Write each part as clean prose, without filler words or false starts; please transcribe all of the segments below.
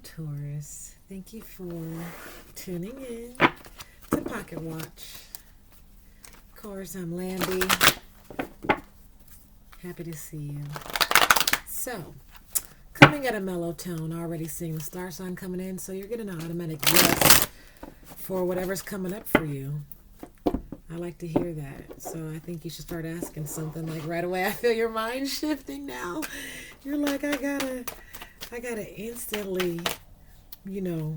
Taurus. Thank you for tuning in to Pocket Watch. Of course, I'm Lambie. Happy to see you. So, coming at a mellow tone, already seeing the star sign coming in, so you're getting an automatic yes for whatever's coming up for you. I like to hear that. So I think you should start asking something like right away. I feel your mind shifting now. You're like, I gotta instantly, do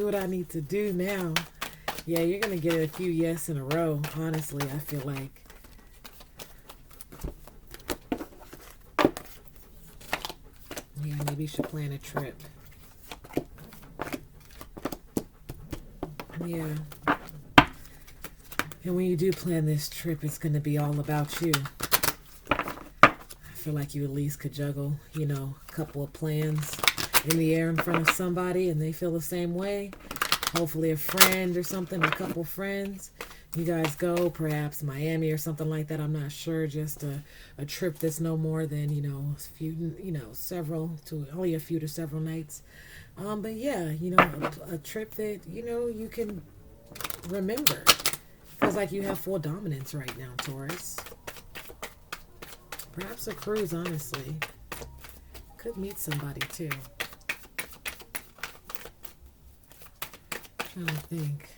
what I need to do now. Yeah, you're gonna get a few yes in a row, honestly, I feel like. Yeah, maybe you should plan a trip. Yeah. And when you do plan this trip, it's going to be all about you. I feel like you at least could juggle, a couple of plans in the air in front of somebody and they feel the same way. Hopefully a friend or something, a couple friends. You guys go, perhaps Miami or something like that. I'm not sure. Just a trip that's no more than, only a few to several nights. But yeah, a trip that, you can remember. Feels like you have full dominance right now, Taurus. Perhaps a cruise, honestly. Could meet somebody, too. Trying to think.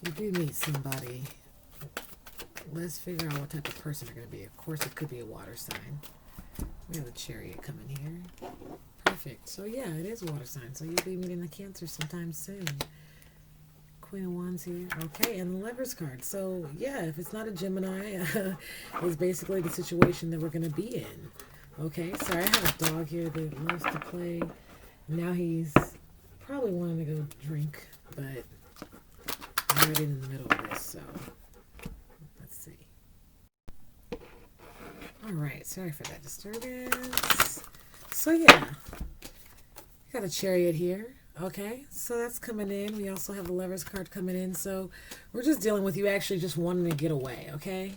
If you do meet somebody, let's figure out what type of person they're going to be. Of course, it could be a water sign. We have a Chariot coming here. Perfect. So, yeah, it is a water sign. So, you'll be meeting the Cancer sometime soon. Queen of Wands here. Okay, and the Lovers card. So, yeah, if it's not a Gemini, it's basically the situation that we're going to be in. Okay, sorry, I have a dog here that loves to play. Now he's probably wanting to go drink, but I'm right in the middle of this, so let's see. All right, sorry for that disturbance. So, yeah, got a Chariot here. Okay, so that's coming in. We also have the Lovers card coming in. So we're just dealing with you actually just wanting to get away, okay?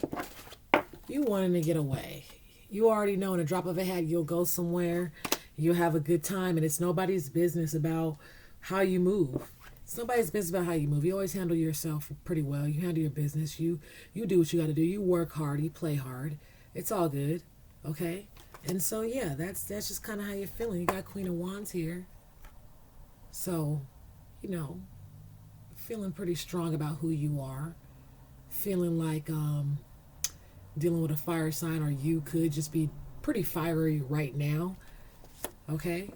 You wanting to get away. You already know in a drop of a hat you'll go somewhere. You'll have a good time. And it's nobody's business about how you move. It's nobody's business about how you move. You always handle yourself pretty well. You handle your business. You do what you got to do. You work hard. You play hard. It's all good, okay? And so, yeah, that's just kind of how you're feeling. You got Queen of Wands here. So, feeling pretty strong about who you are. Feeling like dealing with a fire sign, or you could just be pretty fiery right now. Okay?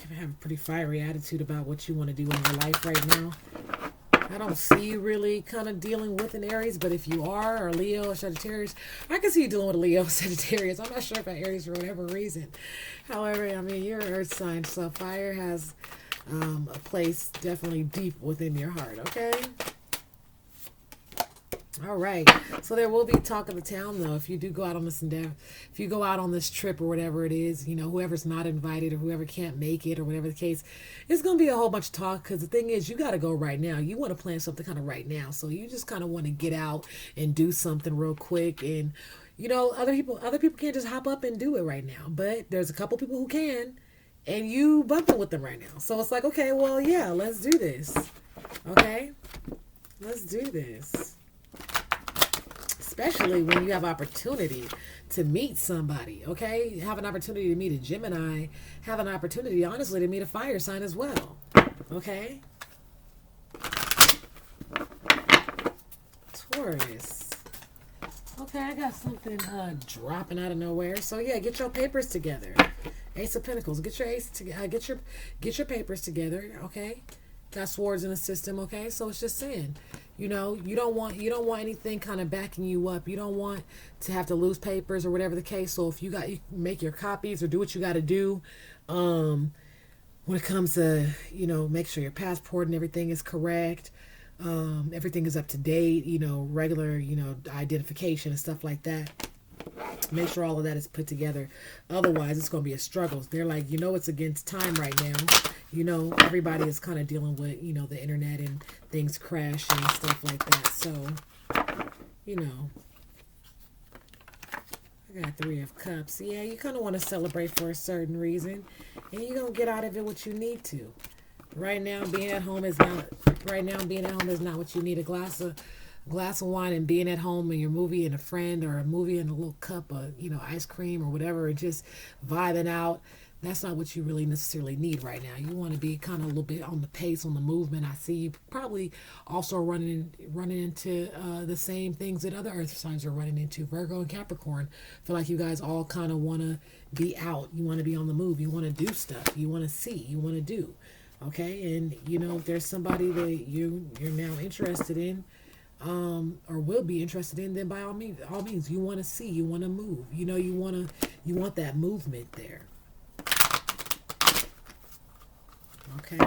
You have a pretty fiery attitude about what you want to do in your life right now. I don't see you really kind of dealing with an Aries, but if you are, or Leo or Sagittarius, I can see you dealing with a Leo or Sagittarius. I'm not sure about Aries for whatever reason. However, I mean, you're an earth sign, so fire has a place definitely deep within your heart, okay? All right. So there will be talk of the town, though, if you do go out on this endeavor, if you go out on this trip or whatever it is, whoever's not invited or whoever can't make it or whatever the case, it's going to be a whole bunch of talk because the thing is, you got to go right now. You want to plan something kind of right now. So you just kind of want to get out and do something real quick. And, other people can't just hop up and do it right now. But there's a couple people who can. And you bumping with them right now. So it's like, okay, well, yeah, let's do this. Okay? Let's do this. Especially when you have opportunity to meet somebody, okay? Have an opportunity to meet a Gemini. Have an opportunity, honestly, to meet a fire sign as well. Okay? Taurus. Okay, I got something dropping out of nowhere. So, yeah, get your papers together. Ace of Pentacles. Get your papers together, okay? Got swords in the system, okay? So it's just saying, you don't want anything kind of backing you up. You don't want to have to lose papers or whatever the case. So if you make your copies or do what you got to do, when it comes to, make sure your passport and everything is correct. Everything is up to date, regular, identification and stuff like that. Make sure all of that is put together. Otherwise, it's going to be a struggle. They're like, it's against time right now. Everybody is kind of dealing with, the internet and things crashing and stuff like that. So, I got Three of Cups. Yeah, you kind of want to celebrate for a certain reason, and you're gonna get out of it what you need to. Right now, being at home is not. Right now, being at home is not what you need. A glass of wine and being at home and your movie and a friend, or a movie and a little cup of ice cream or whatever, and just vibing out. That's not what you really necessarily need right now. You want to be kind of a little bit on the pace, on the movement. I see you probably also running into the same things that other earth signs are running into. Virgo and Capricorn. I feel like you guys all kind of want to be out. You want to be on the move. You want to do stuff. You want to see. You want to do. Okay, and if there's somebody that you're now interested in, or will be interested in, then by all means, you want to see, you want to move. You want that movement there. Okay,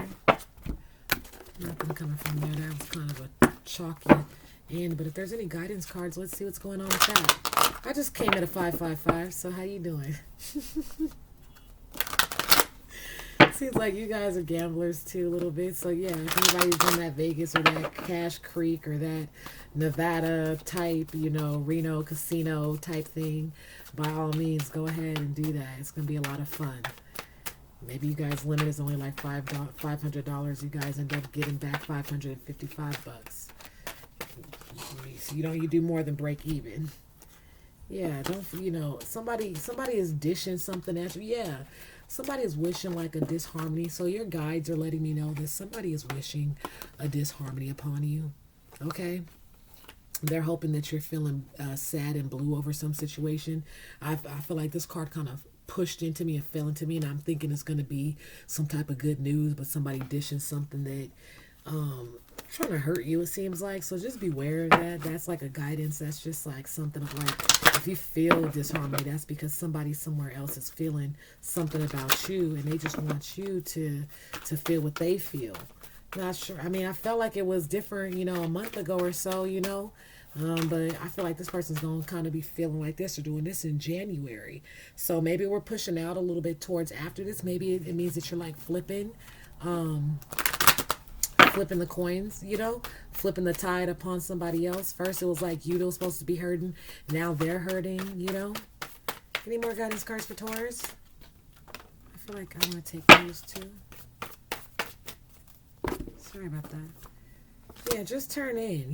nothing coming from there. That was kind of a chalky end. But if there's any guidance cards, let's see what's going on with that. I just came at a 555. So how you doing? Seems like you guys are gamblers too, a little bit. So yeah, if anybody's done that Vegas or that Cash Creek or that Nevada type, Reno casino type thing, by all means, go ahead and do that. It's gonna be a lot of fun. Maybe you guys' limit is only like $500. You guys end up getting back $555. So you do more than break even. Yeah, don't somebody is dishing something at you. Yeah. Somebody is wishing like a disharmony. So your guides are letting me know that somebody is wishing a disharmony upon you. Okay? They're hoping that you're feeling sad and blue over some situation. I feel like this card kind of pushed into me and fell into me, and I'm thinking it's going to be some type of good news, but somebody dishing something that trying to hurt you, it seems like. So just beware of that. That's like a guidance. That's just like something of like, if you feel disharmony, that's because somebody somewhere else is feeling something about you, and they just want you to feel what they feel. Not sure. I mean, I felt like it was different, a month ago or so, but I feel like this person's going to kind of be feeling like this or doing this in January. So maybe we're pushing out a little bit towards after this. Maybe it means that you're like flipping the coins, flipping the tide upon somebody else. First it was like you that was supposed to be hurting. Now they're hurting, Any more guidance cards for Taurus? I feel like I want to take those too. Sorry about that. Yeah, just turn in,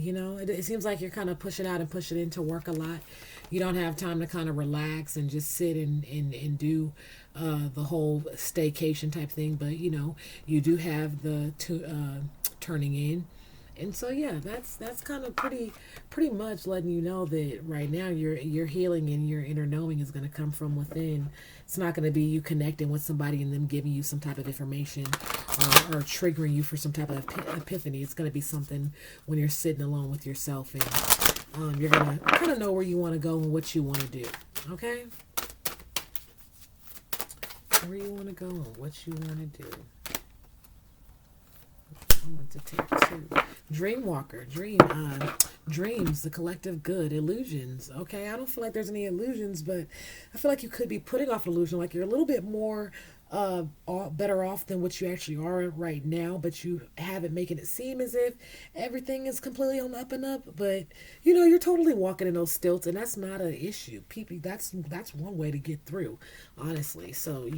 It seems like you're kind of pushing out and pushing into work a lot. You don't have time to kind of relax and just sit and do the whole staycation type thing. But, you do have the turning in. And so yeah, that's kind of pretty much letting you know that right now your healing and your inner knowing is going to come from within. It's not going to be you connecting with somebody and them giving you some type of information or triggering you for some type of epiphany. It's going to be something when you're sitting alone with yourself, and you're going to kind of know where you want to go and what you want to do. Okay? Where you want to go and what you want to do. I want to take two. Dreamwalker, dreams, the collective good, illusions. Okay, I don't feel like there's any illusions, but I feel like you could be putting off an illusion, like you're a little bit more better off than what you actually are right now, but you have it making it seem as if everything is completely on the up and up. But you're totally walking in those stilts, and that's not an issue. People, that's one way to get through, honestly. So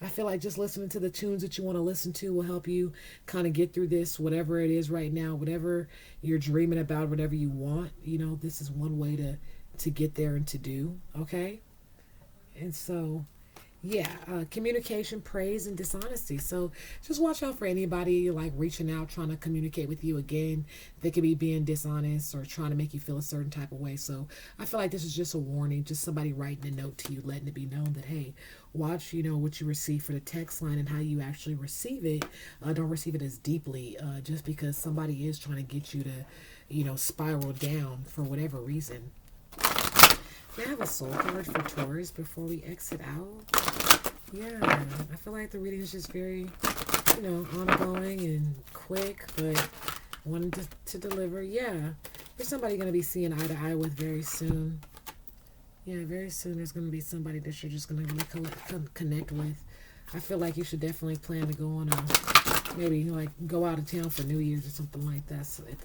I feel like just listening to the tunes that you want to listen to will help you kind of get through this, whatever it is right now, whatever you're dreaming about, whatever you want. This is one way to get there and to do. Okay, and so. Yeah, communication, praise, and dishonesty. So just watch out for anybody like reaching out, trying to communicate with you again. They could be being dishonest or trying to make you feel a certain type of way. So I feel like this is just a warning, just somebody writing a note to you, letting it be known that, hey, watch, what you receive for the text line and how you actually receive it. Don't receive it as deeply just because somebody is trying to get you to, spiral down for whatever reason. Can I have a soul card for Taurus before we exit out? Yeah, I feel like the reading is just very, ongoing and quick, but wanting to deliver. Yeah, there's somebody going to be seeing eye to eye with very soon. Yeah, very soon there's going to be somebody that you're just going to really connect with. I feel like you should definitely plan to go on maybe like go out of town for New Year's or something like that. So if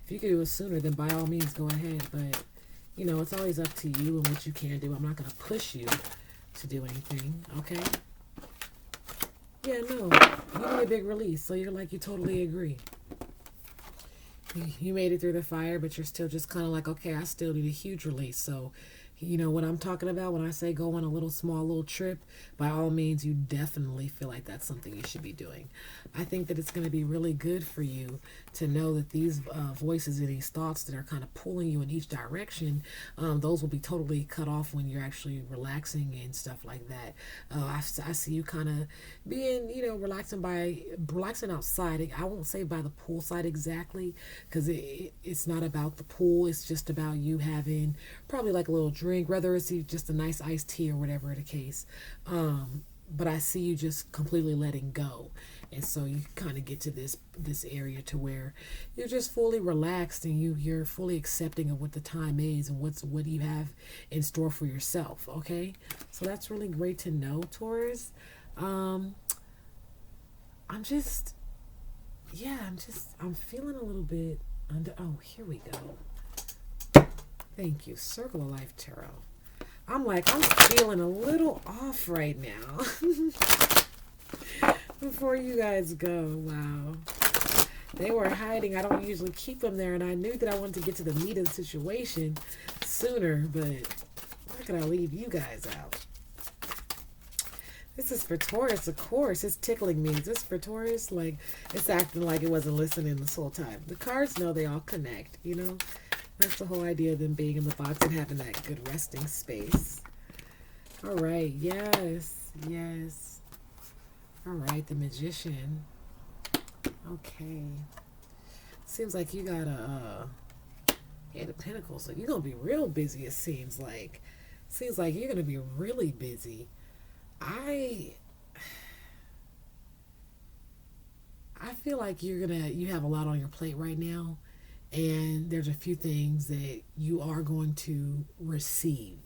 you could do it sooner, then by all means go ahead, but you know, it's always up to you and what you can do. I'm not going to push you to do anything, okay? Yeah, no, you need a big release, so you're like, you totally agree. You made it through the fire, but you're still just kind of like, okay, I still need a huge release. So, you know what I'm talking about when I say go on a little small little trip, by all means, you definitely feel like that's something you should be doing. I think that it's going to be really good for you to know that these voices and these thoughts that are kind of pulling you in each direction, those will be totally cut off when you're actually relaxing and stuff like that. I see you kind of being, you know, relaxing outside. I won't say by the poolside exactly, because it's not about the pool. It's just about you having probably like a little drink, whether it's just a nice iced tea or whatever the case. But I see you just completely letting go, and so you kind of get to this area to where you're just fully relaxed and you're fully accepting of what the time is and what you have in store for yourself. Okay, so that's really great to know, Taurus. Um, I'm just I'm feeling a little bit under. Oh, here we go. Thank you, Circle of Life Tarot. I'm feeling a little off right now. Before you guys go, wow. They were hiding. I don't usually keep them there, and I knew that I wanted to get to the meat of the situation sooner, but why could I leave you guys out? This is for Taurus, of course. It's tickling me. Is this for Taurus? Like, it's acting like it wasn't listening this whole time. The cards know they all connect, you know? That's the whole idea of them being in the box and having that good resting space. All right, yes, yes. All right, the Magician. Okay. Seems like you got a Eight of Pentacles, so you're going to be real busy, it seems like. Seems like you're going to be really busy. I feel like you have a lot on your plate right now, and there's a few things that you are going to receive.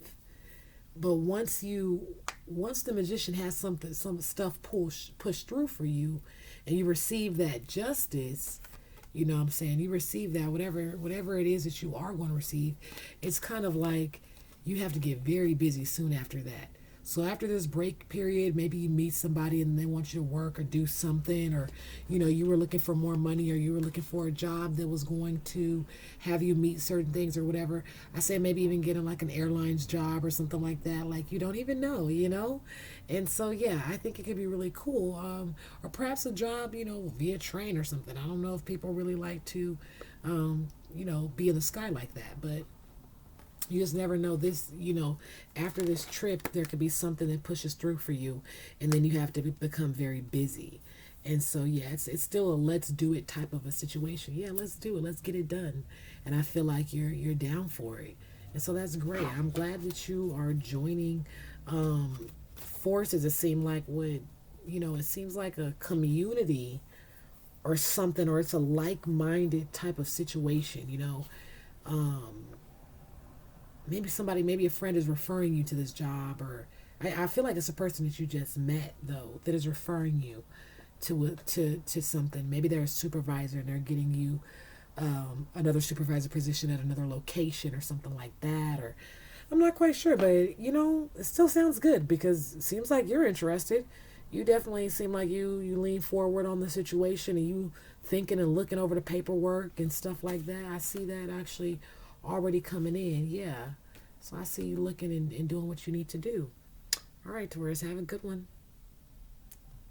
But once the Magician has some stuff pushed through for you, and you receive that justice, you know what I'm saying, you receive that whatever it is that you are going to receive, it's kind of like you have to get very busy soon after that. So after this break period, maybe you meet somebody and they want you to work or do something, or, you know, you were looking for more money, or you were looking for a job that was going to have you meet certain things or whatever. I say maybe even getting like an airlines job or something like that. Like, you don't even know, you know? And so, yeah, I think it could be really cool. Or perhaps a job, you know, via train or something. I don't know if people really like to, you know, be in the sky like that, but you just never know. This, you know, after this trip there could be something that pushes through for you, and then you have to become very busy. And so, yeah, it's still a let's do it type of a situation. Yeah, let's do it, let's get it done. And I feel like you're down for it, and so that's great. I'm glad that you are joining forces. It seems like it seems like a community or something, or it's a like-minded type of situation, you know. um maybe a friend is referring you to this job, or I feel like it's a person that you just met, though, that is referring you to something. Maybe they're a supervisor and they're getting you another supervisor position at another location or something like that. Or I'm not quite sure, but you know, it still sounds good because it seems like you're interested. You definitely seem like you lean forward on the situation, and you thinking and looking over the paperwork and stuff like that. I see that actually already coming in. Yeah. So I see you looking and doing what you need to do. All right, Taurus, have a good one.